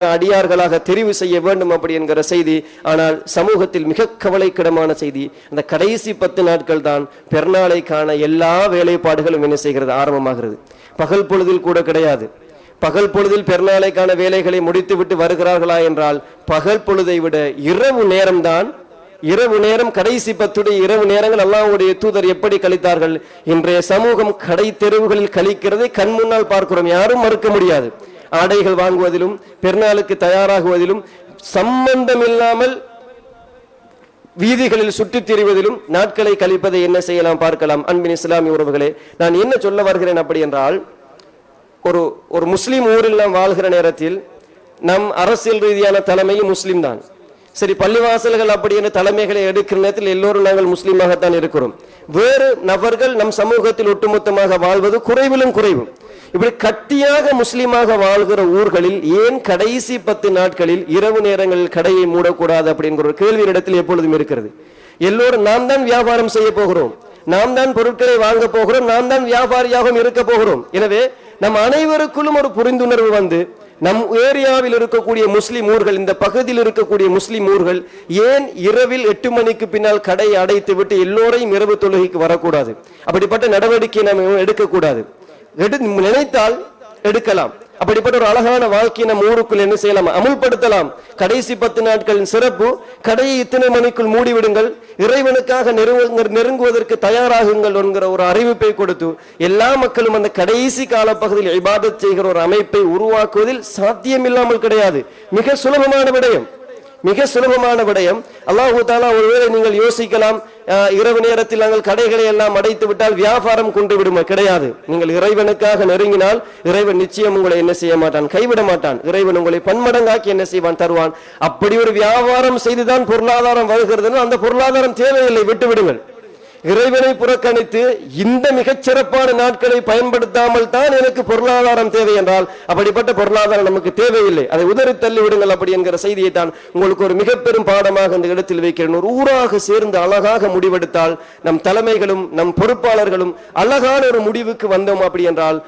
அடியார்களாக தெரிவு செய்ய வேண்டும் அப்படி என்கிற செய்தி. ஆனால் சமூகத்தில் மிக கவலைக்கிடமான செய்தி, அந்த கடைசி 10 நாட்கள் தான் பெருநாளைக்கான எல்லா வேலைப்பாடுகளும் என்ன செய்கிறது, ஆரம்பமாகிறது. பகல் பொழுதில் கூட கிடையாது. பகல் பொழுதில் பெருநாளைக்கான வேலைகளை முடித்துவிட்டு வருகிறார்களா என்றால் பகல் பொழுதை விட இரவு நேரம்தான். இரவு நேரம், கடைசி 10 இரவு நேரங்கள் அல்லாஹ்வுடைய தூதர் எப்படி கழித்தார்கள். இன்றைய சமூகம் கடை தெருவுகளில் கழிக்கிறதை கண் முன்னால் பார்க்கிறோம், யாரும் மறுக்க முடியாது. ஆடைகள் வாங்குவதிலும் பெருநாளுக்கு தயாராகுவதிலும் சம்பந்தம் இல்லாமல் வீதிகளில் சுற்றித் திரிவதிலும் நாட்களை கழிப்பதை என்ன செய்யலாம் பார்க்கலாம். அன்பின் இஸ்லாமிய உறவுகளே, நான் என்ன சொல்ல வருகிறேன் அப்படி என்றால், ஒரு முஸ்லீம் ஊரில் நாம் வாழ்கிற நேரத்தில் நம் அரசியல் ரீதியான தலைமையும் முஸ்லீம் தான். சரி, பள்ளிவாசல்கள் அப்படி என்ற தலைமைகளை எடுக்கிற நேரத்தில் எல்லோரும் நாங்கள் முஸ்லீமாகத்தான் இருக்கிறோம். வேறு நபர்கள் நம் சமூகத்தில் ஒட்டுமொத்தமாக வாழ்வது குறைவிலும் குறைவும். இப்படி கட்டியாக முஸ்லீமாக வாழ்கிற ஊர்களில் ஏன் கடைசி 10 நாட்களில் இரவு நேரங்களில் கடையை மூடக்கூடாது அப்படிங்கிற ஒரு கேள்வி இடத்தில் எப்பொழுதும் இருக்கிறது. எல்லோரும் நாம் தான் வியாபாரம் செய்ய போகிறோம், நாம் தான் பொருட்களை வாங்க போகிறோம், நாம் தான் வியாபாரியாகவும் இருக்க போகிறோம். எனவே நம் அனைவருக்குள்ளும் ஒரு புரிந்துணர்வு வந்து நம் ஏரியாவில் இருக்கக்கூடிய முஸ்லிம் ஊர்கள், இந்த பகுதியில் இருக்கக்கூடிய முஸ்லிம் ஊர்கள் ஏன் இரவில் 8 மணிக்கு பின்னால் கடை அடைத்து விட்டு எல்லோரையும் இரவு தொழுகைக்கு வரக்கூடாது, அப்படிப்பட்ட நடவடிக்கை நாம் எடுக்கக்கூடாது. நினைத்தால் எடுக்கலாம். அப்படிப்பட்ட ஒரு அழகான வாழ்க்கையை நம் ஊருக்குள் என்ன செய்யலாம், அமுல்படுத்தலாம். கடைசி 10 நாட்களின் சிறப்பு, கடையை இத்தனை மணிக்குள் மூடிவிடுங்கள், இறைவனுக்காக நெருங்குவதற்கு தயாராகுங்கள் என்கிற ஒரு அறிவிப்பை கொடுத்து எல்லா மக்களும் அந்த கடைசி காலப்பகுதியில் இபாதத் செய்கிற ஒரு அமைப்பை உருவாக்குவதில் சாத்தியமில்லாமல் கிடையாது. மிக சுலபமான விடயம், மிக சுலபமான விடயம். அல்லாஹு தஆலா, ஒருவேளை நீங்கள் யோசிக்கலாம், இரவு நேரத்தில் நாங்கள் கடைகளை எல்லாம் அடைத்து விட்டால் வியாபாரம் கொண்டு விடுமா? கிடையாது. நீங்கள் இறைவனுக்காக நெருங்கினால் இறைவன் நிச்சயம் உங்களை என்ன செய்ய மாட்டான், கைவிட மாட்டான். இறைவன் உங்களை பன்மடங்காக்கி என்ன செய்வான், தருவான். அப்படி ஒரு வியாபாரம் செய்துதான் பொருளாதாரம் வருகிறது. அந்த பொருளாதாரம் தேவையில்லை, விட்டுவிடுங்கள். இறைவனை புறக்கணித்து இந்த மிகச்சிறப்பான நாட்களை பயன்படுத்தாமல் தான் எனக்கு பொருளாதாரம் தேவை என்றால் அப்படிப்பட்ட பொருளாதாரம் நமக்கு தேவையில்லை, அதை உதறி தள்ளி விடுங்கள் அப்படி என்கிற செய்தியை தான் உங்களுக்கு ஒரு மிக பெரும் பாடமாக இந்த இடத்தில் வைக்கிறேன். ஒரு ஊராக சேர்ந்து அழகாக முடிவெடுத்தால் நம் தலைமைகளும் நம் பொறுப்பாளர்களும் அழகான ஒரு முடிவுக்கு வந்தோம் அப்படி என்றால்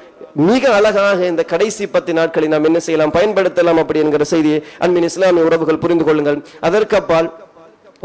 மிக அழகாக இந்த கடைசி 10 நாட்களை நாம் என்ன செய்யலாம், பயன்படுத்தலாம் அப்படி என்கிற செய்தியை அன்பின் இஸ்லாமிய உறவுகள் புரிந்து கொள்ளுங்கள். அதற்கப்பால்